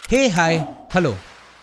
हे hi hello.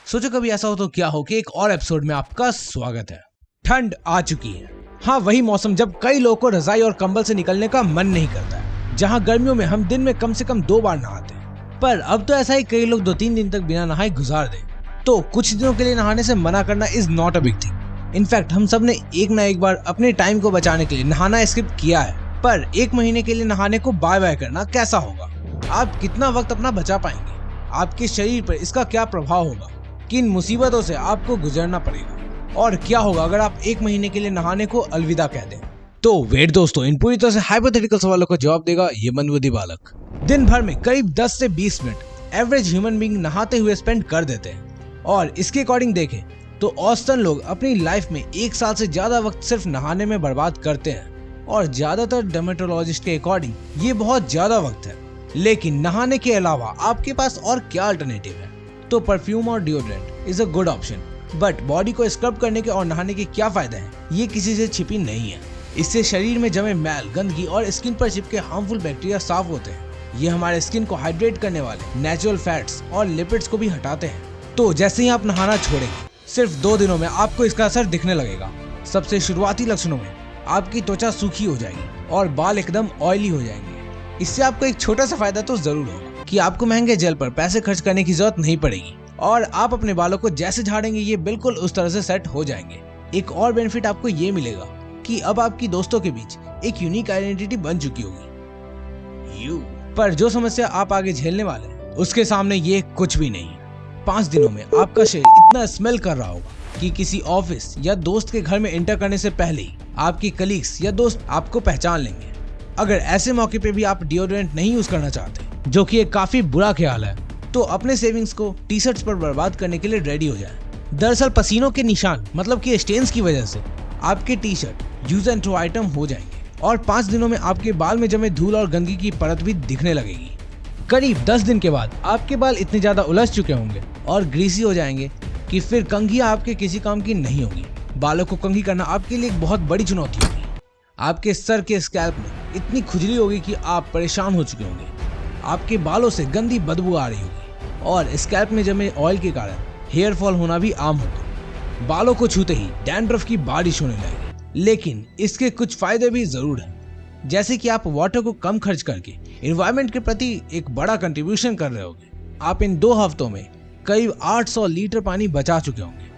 सोचो कभी ऐसा हो तो क्या हो कि एक और एपिसोड में आपका स्वागत है। ठंड आ चुकी है। हाँ, वही मौसम जब कई लोगों को रजाई और कंबल से निकलने का मन नहीं करता है। जहाँ गर्मियों में हम दिन में कम से कम 2 बार नहाते हैं, पर अब तो ऐसा ही कई लोग 2-3 दिन तक बिना नहाए गुजार दें। तो कुछ दिनों के लिए नहाने से मना करना is not a big thing. In fact हम सब ने एक ना एक बार अपने टाइम को बचाने के लिए नहाना स्किप किया है। पर 1 महीने के लिए नहाने को बाय बाय करना कैसा होगा? आप कितना वक्त अपना बचा पाएंगे? आपके शरीर पर इसका क्या प्रभाव होगा? किन मुसीबतों से आपको गुजरना पड़ेगा? और क्या होगा अगर आप 1 महीने के लिए नहाने को अलविदा कह दें? तो वेट दोस्तों, इन पूरी तरह से हाइपोथेटिकल सवालों का जवाब देगा ये मंदबुद्धि बालक। दिन भर में करीब 10 से 20 मिनट एवरेज ह्यूमन बीइंग नहाते हुए स्पेंड कर देते हैं। और इसके अकॉर्डिंग देखें तो औसतन लोग अपनी लाइफ में 1 साल से ज्यादा वक्त सिर्फ नहाने में बर्बाद करते हैं। और ज्यादातर डर्मेटोलॉजिस्ट के अकॉर्डिंग ये बहुत ज्यादा वक्त है। लेकिन नहाने के अलावा आपके पास और क्या अल्टरनेटिव है? तो परफ्यूम और deodorant is a good option. But body को स्क्रब करने के और नहाने के क्या फायदे हैं, ये किसी से छिपी नहीं है। इससे शरीर में जमे मैल, गंदगी और स्किन पर चिपके हार्मफुल बैक्टीरिया साफ होते हैं। ये हमारे स्किन को हाइड्रेट करने वाले नेचुरल फैट्स और लिपिड्स को भी हटाते हैं। तो जैसे ही आप नहाना छोड़ेंगे, सिर्फ 2 दिनों में आपको इसका असर दिखने लगेगा। सबसे शुरुआती लक्षणों में आपकी त्वचा सूखी हो जाएगी और बाल एकदम ऑयली हो जाएंगे। इससे आपको एक छोटा सा फायदा तो जरूर होगा कि आपको महंगे जेल पर पैसे खर्च करने की जरूरत नहीं पड़ेगी और आप अपने बालों को जैसे झाड़ेंगे ये बिल्कुल उस तरह से सेट हो जाएंगे। एक और बेनिफिट आपको ये मिलेगा कि अब आपकी दोस्तों के बीच एक यूनिक आइडेंटिटी बन चुकी होगी। पर जो समस्या आप आगे झेलने वाले हैं उसके सामने ये कुछ भी नहीं। 5 दिनों में आपका शरीर इतना स्मेल कर रहा होगा कि किसी ऑफिस या दोस्त के घर में एंटर करने से पहले ही आपकी कलीग्स या दोस्त आपको पहचान लेंगे। अगर ऐसे मौके पे भी आप डिओड्रेंट नहीं यूज करना चाहते, जो कि एक काफी बुरा ख्याल है, तो अपने सेविंग्स को टी शर्ट्स पर बर्बाद करने के लिए रेडी हो जाएं। दरअसल पसीनों के निशान मतलब कि स्टेन्स की वजह से आपके T shirt use and throw item हो जाएंगे और 5 दिनों में आपके बाल में जमे धूल और गंदगी की परत भी दिखने लगेगी। करीब 10 दिन के बाद आपके बाल इतने ज्यादा उलझ चुके होंगे और ग्रीसी हो जाएंगे कि फिर कंघियां आपके किसी काम की नहीं होगी। बालों को कंघी करना आपके लिए एक बहुत बड़ी चुनौती होगी। आपके सर के स्कैल्प में इतनी खुजली होगी कि आप परेशान हो चुके होंगे। आपके बालों से गंदी बदबू आ रही होगी और स्कैल्प में जमे ऑयल के कारण हेयर फॉल होना भी आम होगा। बालों को छूते ही डैंड्रफ की बारिश होने लगेगी। लेकिन इसके कुछ फायदे भी जरूर हैं, जैसे कि आप वाटर को कम खर्च करके एनवायरनमेंट के प्रति एक बड़ा कंट्रीब्यूशन कर रहे होंगे। आप इन 2 हफ्तों में करीब 800 लीटर पानी बचा चुके होंगे।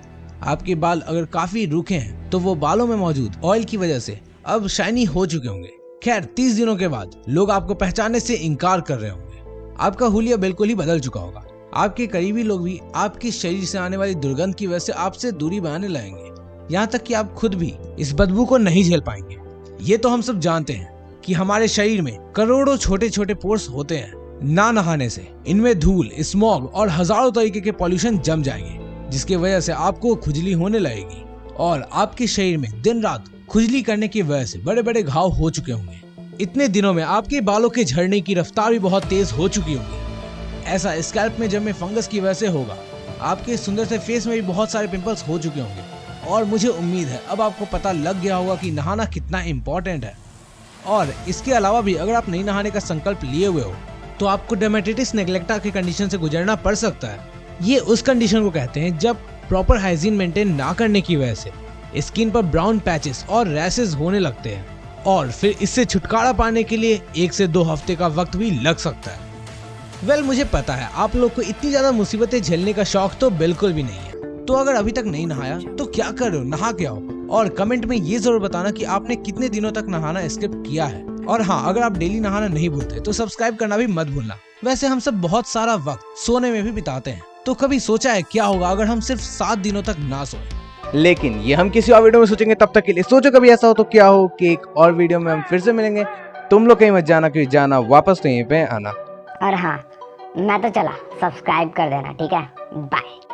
आपके बाल अगर काफी रूखे हैं तो वो बालों में मौजूद ऑयल की वजह से अब शाइनी हो चुके होंगे। खैर 30 दिनों के बाद लोग आपको पहचानने से इनकार कर रहे होंगे। आपका हुलिया बिल्कुल ही बदल चुका होगा। आपके करीबी लोग भी आपके शरीर से आने वाली दुर्गंध की वजह से आपसे दूरी बनाने लगेंगे। यहाँ तक कि आप खुद भी इस बदबू को नहीं झेल पाएंगे। ये तो हम सब जानते हैं कि हमारे शरीर में करोड़ों छोटे छोटे पोर्स होते हैं। ना नहाने से इनमें धूल, स्मॉग और हजारों तरीके के पॉल्यूशन जम जाएंगे, जिसकी वजह से आपको खुजली होने लगेगी और आपके शरीर में दिन रात खुजली करने की वजह से बड़े बड़े घाव हो चुके होंगे। इतने दिनों में आपके बालों के झड़ने की रफ्तार भी बहुत तेज हो चुकी होगी। ऐसा स्कैल्प में जमे फंगस की वजह से होगा। आपके सुंदर से फेस में भी बहुत सारे पिंपल्स हो चुके होंगे। और मुझे उम्मीद है अब आपको पता लग गया होगा कि नहाना कितना इम्पोर्टेंट है। और इसके अलावा भी अगर आप नहीं नहाने का संकल्प लिए हुए हो तो आपको डर्मेटाइटिस नेग्लेक्टा की कंडीशन से गुजरना पड़ सकता है। ये उस कंडीशन को कहते हैं जब प्रॉपर हाइजीन मेंटेन ना करने की वजह से स्किन पर ब्राउन पैचेस और रैशेस होने लगते हैं और फिर इससे छुटकारा पाने के लिए 1 से 2 हफ्ते का वक्त भी लग सकता है। मुझे पता है आप लोग को इतनी ज्यादा मुसीबतें झेलने का शौक तो बिल्कुल भी नहीं है। तो अगर अभी तक नहीं नहाया तो क्या कर रहे हो, नहा के आओ। और कमेंट में ये जरूर बताना कि आपने कितने दिनों तक नहाना स्किप किया है। और हाँ, अगर आप डेली नहाना नहीं भूलते तो सब्सक्राइब करना भी मत भूलना। वैसे हम सब बहुत सारा वक्त सोने में भी बिताते हैं, तो कभी सोचा है क्या होगा अगर हम सिर्फ 7 दिनों तक ना सोए? लेकिन ये हम किसी और वीडियो में सोचेंगे। तब तक के लिए सोचो कभी ऐसा हो तो क्या हो कि एक और वीडियो में हम फिर से मिलेंगे। तुम लोग कहीं मत जाना, क्योंकि जाना वापस तो यहीं पे आना। और हाँ, मैं तो चला, सब्सक्राइब कर देना, ठीक है? बाय।